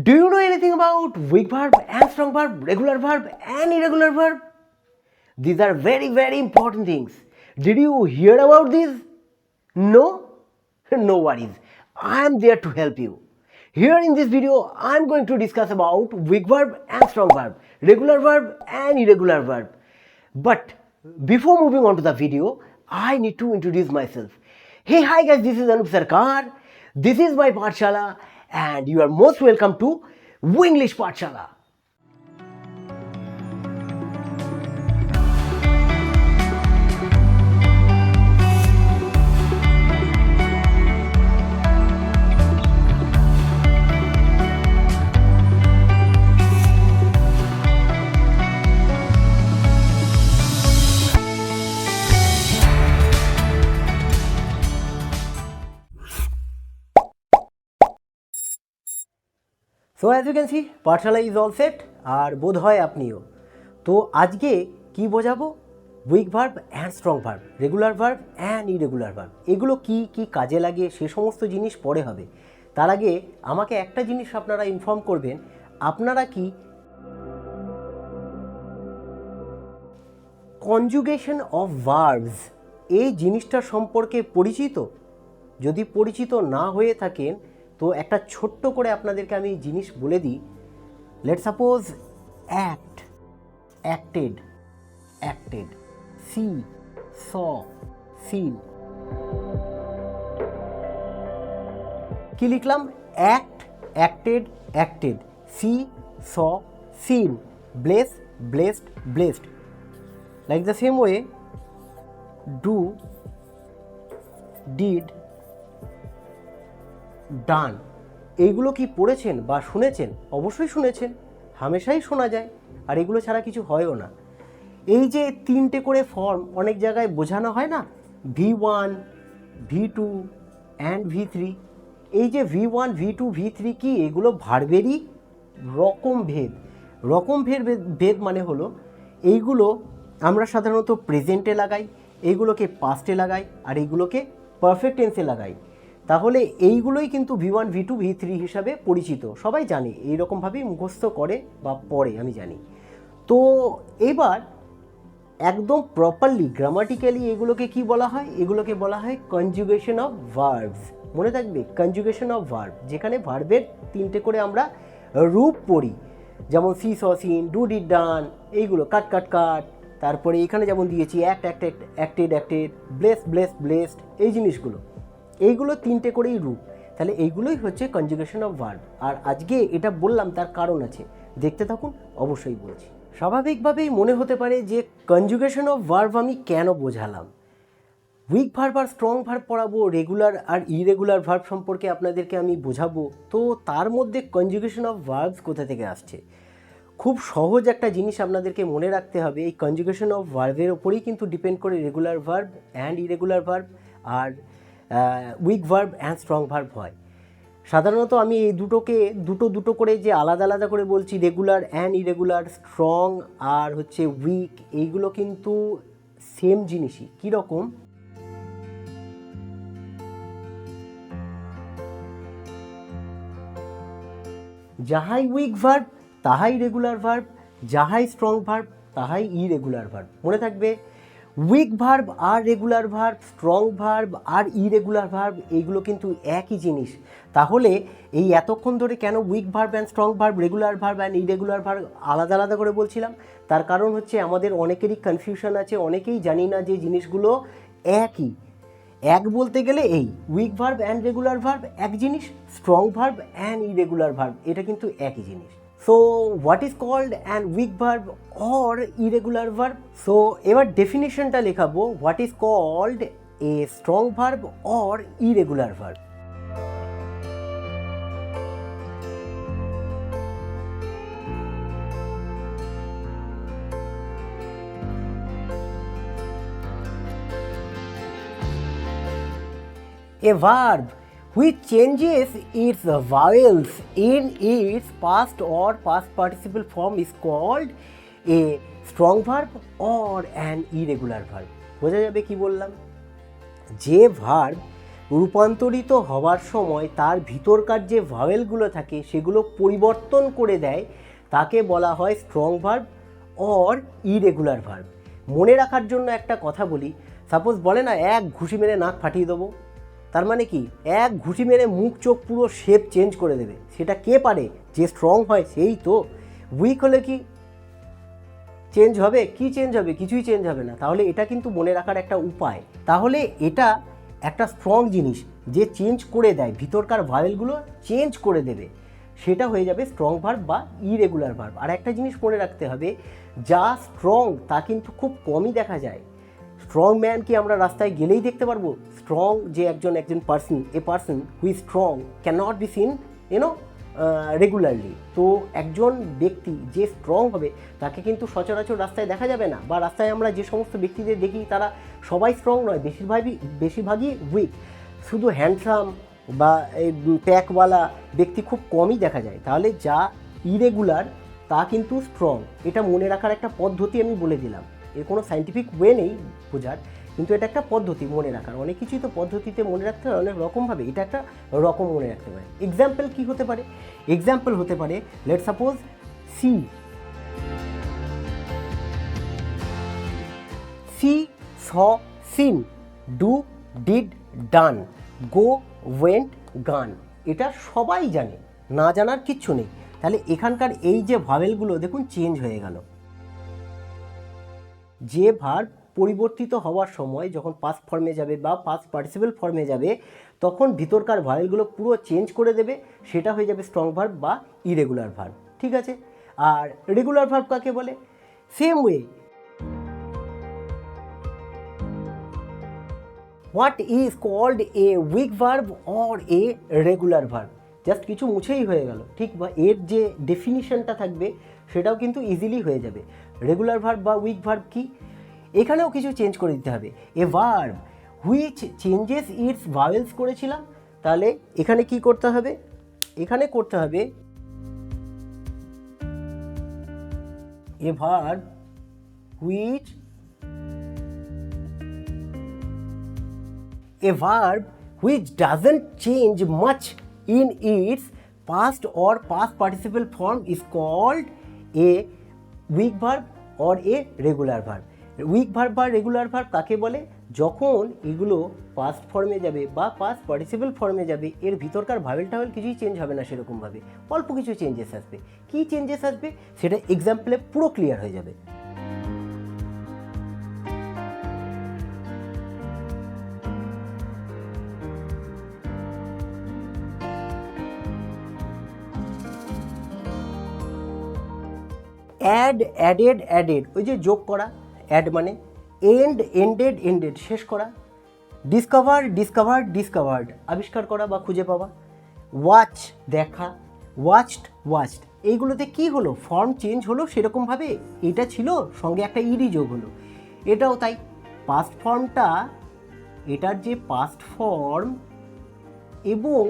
Do you know anything about weak verb and strong verb, regular verb and irregular verb? These are very, very important things. Did you hear about this? No? No worries. I am there to help you. Here in this video, I am going to discuss about weak verb and strong verb, regular verb and irregular verb. But before moving on to the video, I need to introduce myself. Hey, hi guys, this is Anup Sarkar. This is my Pathshala and you are most welcome to Winglish Pathshala. So as you can see, Pathshala is all set আর বোধ হয় আপনিও। তো আজকে কি বোঝাবো? Week verb and strong verb, regular verb and irregular verb, এগুলো কি কি কাজে লাগে সে সমস্ত জিনিস পরে হবে। তার আগে আমাকে একটা জিনিস আপনারা ইনফর্ম করবেন, আপনারা কি কনজুগেশন অফ ভার্বস এই জিনিসটার সম্পর্কে পরিচিত? যদি পরিচিত না হয়ে থাকেন তো একটা ছোট্ট করে আপনাদেরকে আমি জিনিস বলে দিই। Let suppose act, acted, acted, see, saw, seen. কি লিখলাম? Act, acted, acted, see, saw, seen, bless, blessed, blessed. Like the same way do, did, done. এইগুলো কি পড়েছেন বা শুনেছেন? অবশ্যই শুনেছেন, হামেশাই শোনা যায়, আর এগুলো ছাড়া কিছু হয়ও না। এই যে তিনটে করে ফর্ম অনেক জায়গায় বোঝানো হয় না, V1, V2 অ্যান্ড V3। এই যে V1, V2, V3 কি? এগুলো ভার্বেরই রকম ভেদ। রকম ভেদ মানে হলো এইগুলো আমরা সাধারণত প্রেজেন্টে লাগাই, এইগুলোকে পাস্টে লাগাই, আর এইগুলোকে পারফেক্ট টেন্সে লাগাই। তাহলে এইগুলোই কিন্তু V1, V2, V3 হিসাবে পরিচিত, সবাই জানে, এইরকমভাবেই মুখস্থ করে বা পড়ে, আমি জানি। তো এবার একদম প্রপারলি গ্রামাটিক্যালি এগুলোকে কি বলা হয়? এগুলোকে বলা হয় কনজুগেশন অফ ভার্বস। মনে থাকবে, কনজুগেশন অফ ভার্ব, যেখানে ভার্বের তিনটে করে আমরা রূপ পড়ি, যেমন see, saw, seen, do, did, done, এইগুলো কাট, কাট, কাট। তারপরে এখানে যেমন দিয়েছি act, acted, acted, acted, bless, bless, blessed, এই জিনিসগুলো, এইগুলো তিনটে করেই রূপ। তাহলে এইগুলোই হচ্ছে কনজুগেশন অফ ভার্ব। আর আজকে এটা বললাম তার কারণ আছে, দেখতে থাকুন, অবশ্যই বলছি। স্বাভাবিকভাবেই মনে হতে পারে যে কনজুগেশন অফ ভার্ব আমি কেন বোঝালাম? উইক ভার্ব আর স্ট্রং ভার্ব পড়াবো, রেগুলার আর ইরেগুলার ভার্ব সম্পর্কে আপনাদেরকে আমি বোঝাবো, তো তার মধ্যে কনজুগেশন অফ ভার্বস কোথা থেকে আসছে? খুব সহজ একটা জিনিস আপনাদেরকে মনে রাখতে হবে, এই কনজুগেশন অফ ভার্বের ওপরেই কিন্তু ডিপেন্ড করে regular verb and irregular verb আর weak verb and strong verb হয়। সাধারণত আমি এই দুটোকে দুটো করে যে আলাদা আলাদা করে বলছি, রেগুলার অ্যান্ড ইরেগুলার, স্ট্রং আর হচ্ছে উইক, এইগুলো কিন্তু সেম জিনিসই। কীরকম? যাহাই উইক ভার্ব তাহাই রেগুলার ভার্ব, যাহাই স্ট্রং ভার্ব তাহাই ইরেগুলার ভার্ব। মনে থাকবে, উইক ভার্ব আর রেগুলার ভার্ব, স্ট্রং ভার্ব আর ইরেগুলার ভার্ব, এইগুলো কিন্তু একই জিনিস। তাহলে এই এতক্ষণ ধরে কেন week verb and strong verb, regular verb and irregular verb আলাদা আলাদা করে বলছিলাম? তার কারণ হচ্ছে আমাদের অনেকেরই কনফিউশন আছে, অনেকেই জানি না যে জিনিসগুলো একই। এক বলতে গেলে এই week verb and regular verb এক জিনিস, strong verb and irregular verb এটা কিন্তু একই জিনিস। So what is called an weak verb or irregular verb? So এবার ডেফিনিশনটা লেখাবো, what is called a strong verb or irregular verb. A verb which changes its vowels in its past or past participle form is called a strong verb or an irregular verb. বোঝা যাবে কি বললাম? যে verb রূপান্তরিত হওয়ার সময় তার ভিতরকার যে ভাওয়েলগুলো থাকে সেগুলো পরিবর্তন করে দেয়, তাকে বলা হয় strong verb or irregular verb. মনে রাখার জন্য একটা কথা বলি, সাপোজ বলে না এক ঘুষি মেরে নাক ফাটিয়ে দেবো, তার মানে কি এক ঘুষি মেরে মুখ চোখ পুরো শেপ চেঞ্জ করে দেবে। সেটা কে পারে? যে স্ট্রং হয় সেই তো। উইক হলে কি চেঞ্জ হবে? কি চেঞ্জ হবে? কিছুই চেঞ্জ হবে না। তাহলে এটা কিন্তু মনে রাখার একটা উপায়। তাহলে এটা একটা স্ট্রং জিনিস যে চেঞ্জ করে দেয়, ভিতরকার ভাওয়েলগুলো চেঞ্জ করে দেবে, সেটা হয়ে যাবে স্ট্রং ভার্ব বা ইরেগুলার ভার্ব। আর একটা জিনিস মনে রাখতে হবে, যা স্ট্রং তা কিন্তু খুব কমই দেখা যায়। স্ট্রং ম্যান কি আমরা রাস্তায় গেলেই দেখতে পারবো? স্ট্রং যে একজন person, a person who strong can not be seen regularly. তো একজন ব্যক্তি যে স্ট্রং হবে তাকে কিন্তু সচরাচর রাস্তায় দেখা যাবে না, বা রাস্তায় আমরা যে সমস্ত ব্যক্তিদের দেখি তারা সবাই স্ট্রং নয়, বেশিরভাগই উইক। শুধু হ্যান্ডসাম বা প্যাকওয়ালা ব্যক্তি খুব কমই দেখা যায়। তাহলে যা ইরেগুলার তা কিন্তু স্ট্রং। এটা মনে রাখার একটা পদ্ধতি আমি বলে দিলাম। এর কোনো সায়েন্টিফিক ওয়ে নেই বোঝার, কিন্তু এটা একটা পদ্ধতি মনে রাখার। অনেক কিছুই তো পদ্ধতিতে মনে রাখতে হয় অনেক রকমভাবে, এটা একটা রকম মনে রাখতে পারে। এক্সাম্পল কি হতে পারে? এক্সাম্পল হতে পারে, let suppose see, saw, seen, do, did, done, go, went, gone. এটা সবাই জানে, না জানার কিচ্ছু নেই। তাহলে এখানকার এই যে ভাওয়েলগুলো দেখুন চেঞ্জ হয়ে গেল। যে ভার্ব পরিবর্তিত হওয়ার সময় যখন পাস্ট ফর্মে যাবে বা পাস্ট পার্টিসিপল ফর্মে যাবে, তখন ভিতরকার ভাওয়েলগুলো পুরো চেঞ্জ করে দেবে, সেটা হয়ে যাবে স্ট্রং ভার্ব বা ইরেগুলার ভার্ব। ঠিক আছে? আর রেগুলার ভার্ব কাকে বলে? Same way, what is called a weak verb or a regular verb? Just কিছু মুছেই হয়ে গেল, ঠিক? বা এর যে ডেফিনিশনটা থাকবে সেটাও কিন্তু ইজিলি হয়ে যাবে। রেগুলার ভার্ব বা উইক ভার্ব কি? এখানেও কিছু চেঞ্জ করে দিতে হবে। A verb which changes its vowels করেছিলাম, তাহলে এখানে কি করতে হবে? এখানে করতে হবে a verb which, a verb which doesn't change much in its past or past participle form is called a weak verb or a regular verb. Week verb বা রেগুলার ভার্ব কাকে বলে? যখন এগুলো পাস্ট ফর্মে যাবে বা পাস্ট পার্টিসিপল ফর্মে যাবে, এর ভিতরকার ভাওয়েল টাওয়েল কিছুই চেঞ্জ হবে না সেরকমভাবে, অল্প কিছু চেঞ্জেস আসবে। কী চেঞ্জেস আসবে সেটা এক্সাম্পলে পুরো ক্লিয়ার হয়ে যাবে। অ্যাড, অ্যাডেড, অ্যাডেড, ওই যে যোগ করা। অ্যাড মানে এন্ড, এন্ডেড, এন্ডেড, শেষ করা। ডিসকভার, ডিসকভার্ড, ডিসকভার্ড, আবিষ্কার করা বা খুঁজে পাওয়া। ওয়াচ, দেখা। ওয়াচড, ওয়াচড, এইগুলোতে কি হলো? ফর্ম চেঞ্জ হলো সেরকমভাবে। এটা ছিল, সঙ্গে একটা ইডি যোগ হলো। এটাও তাই। পাস্ট ফর্মটা, এটার যে পাস্ট ফর্ম এবং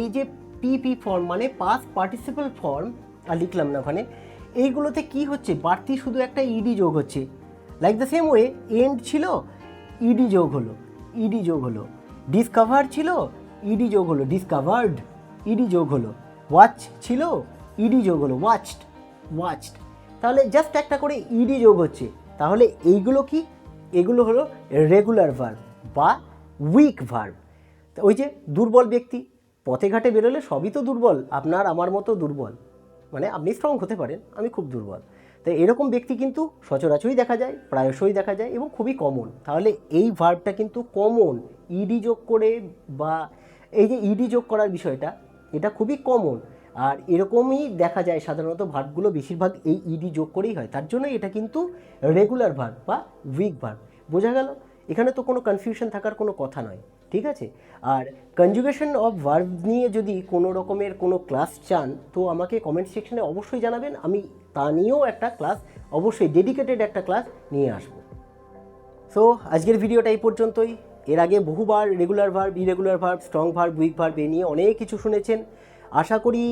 এই যে পিপি ফর্ম মানে পাস্ট পার্টিসিপল ফর্ম, আর লিখলাম না ওখানে, এইগুলোতে কি হচ্ছে? বাড়তি শুধু একটা ইডি যোগ হচ্ছে। Like the same way, end ছিল, ইডি যোগ হলো, ইডি যোগ হলো। ডিসকভার ছিল, ইডি যোগ হলো, ডিসকভার্ড, ইডি যোগ হলো। ওয়াচ ছিল, ইডি যোগ হলো, ওয়াচড, ওয়াচড। তাহলে জাস্ট একটা করে ইডি যোগ হচ্ছে। তাহলে এইগুলো কি? এগুলো হলো রেগুলার ভার্ব বা উইক ভার্ব। ওই যে দুর্বল ব্যক্তি, পথে ঘাটে বেরোলে সবই তো দুর্বল, আপনার আমার মতো দুর্বল। মানে আপনি স্ট্রং হতে পারেন, আমি খুব দুর্বল। তাই এরকম ব্যক্তি কিন্তু সচরাচরই দেখা যায়, প্রায়শই দেখা যায় এবং খুবই কমন। তাহলে এই ভার্বটা কিন্তু কমন, ইডি যোগ করে, বা এই যে ইডি যোগ করার বিষয়টা, এটা খুবই কমন। আর এরকমই দেখা যায় সাধারণত ভার্বগুলো বেশিরভাগ এই ইডি যোগ করেই হয়। তার জন্য এটা কিন্তু রেগুলার ভার্ব বা উইক ভার্ব। বোঝা গেল? এখানে তো কোনো কনফিউশন থাকার কোনো কথা নয়, ঠিক আছে? আর কনজুগেশন অফ ভার্ব নিয়ে যদি কোনো রকমের কোনো ক্লাস চান তো আমাকে কমেন্ট সেকশনে অবশ্যই জানাবেন, আমি তা নিয়েও একটা ক্লাস, অবশ্যই ডেডিকেটেড একটা ক্লাস নিয়ে আসবো। সো আজকের ভিডিওটা এই পর্যন্তই। এর আগে বহুবার regular verb, irregular verb, strong verb, weak verb এ নিয়ে অনেক কিছু শুনেছেন। আশা করি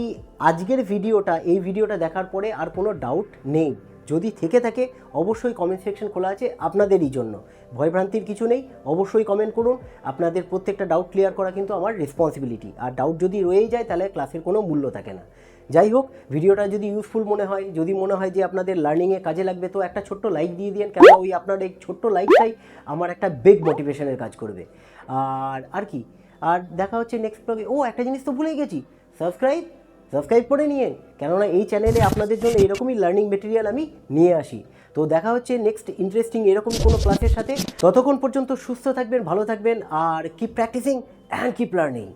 আজকের ভিডিওটা, এই ভিডিওটা দেখার পরে আর কোনো ডাউট নেই। যদি থেকে থাকে অবশ্যই কমেন্ট সেকশন খোলা আছে আপনাদেরই জন্য, ভয়ভ্রান্তির কিছু নেই, অবশ্যই কমেন্ট করুন। আপনাদের প্রত্যেকটা ডাউট ক্লিয়ার করা কিন্তু আমার রেসপন্সিবিলিটি, আর ডাউট যদি রয়েই যায় তাহলে ক্লাসের কোনো মূল্য থাকে না। যাই হোক, ভিডিওটা যদি ইউজফুল মনে হয়, যদি মনে হয় যে আপনাদের লার্নিংয়ে কাজে লাগবে, তো একটা ছোট্ট লাইক দিয়ে দিন, কেন ওই আপনার এই ছোট্ট লাইকটাই আমার একটা বিগ মোটিভেশনের কাজ করবে। আর কি, আর দেখা হচ্ছে নেক্সট ব্লগে। একটা জিনিস তো ভুলেই গেছি, সাবস্ক্রাইব করে নিয়ে, কেননা এই চ্যানেলে আপনাদের জন্য এরকমই লার্নিং মেটেরিয়াল আমি নিয়ে আসি। তো দেখা হচ্ছে নেক্সট ইন্টারেস্টিং এরকম কোনো ক্লাসের সাথে। ততক্ষণ পর্যন্ত সুস্থ থাকবেন, ভালো থাকবেন, আর keep practising and keep learning.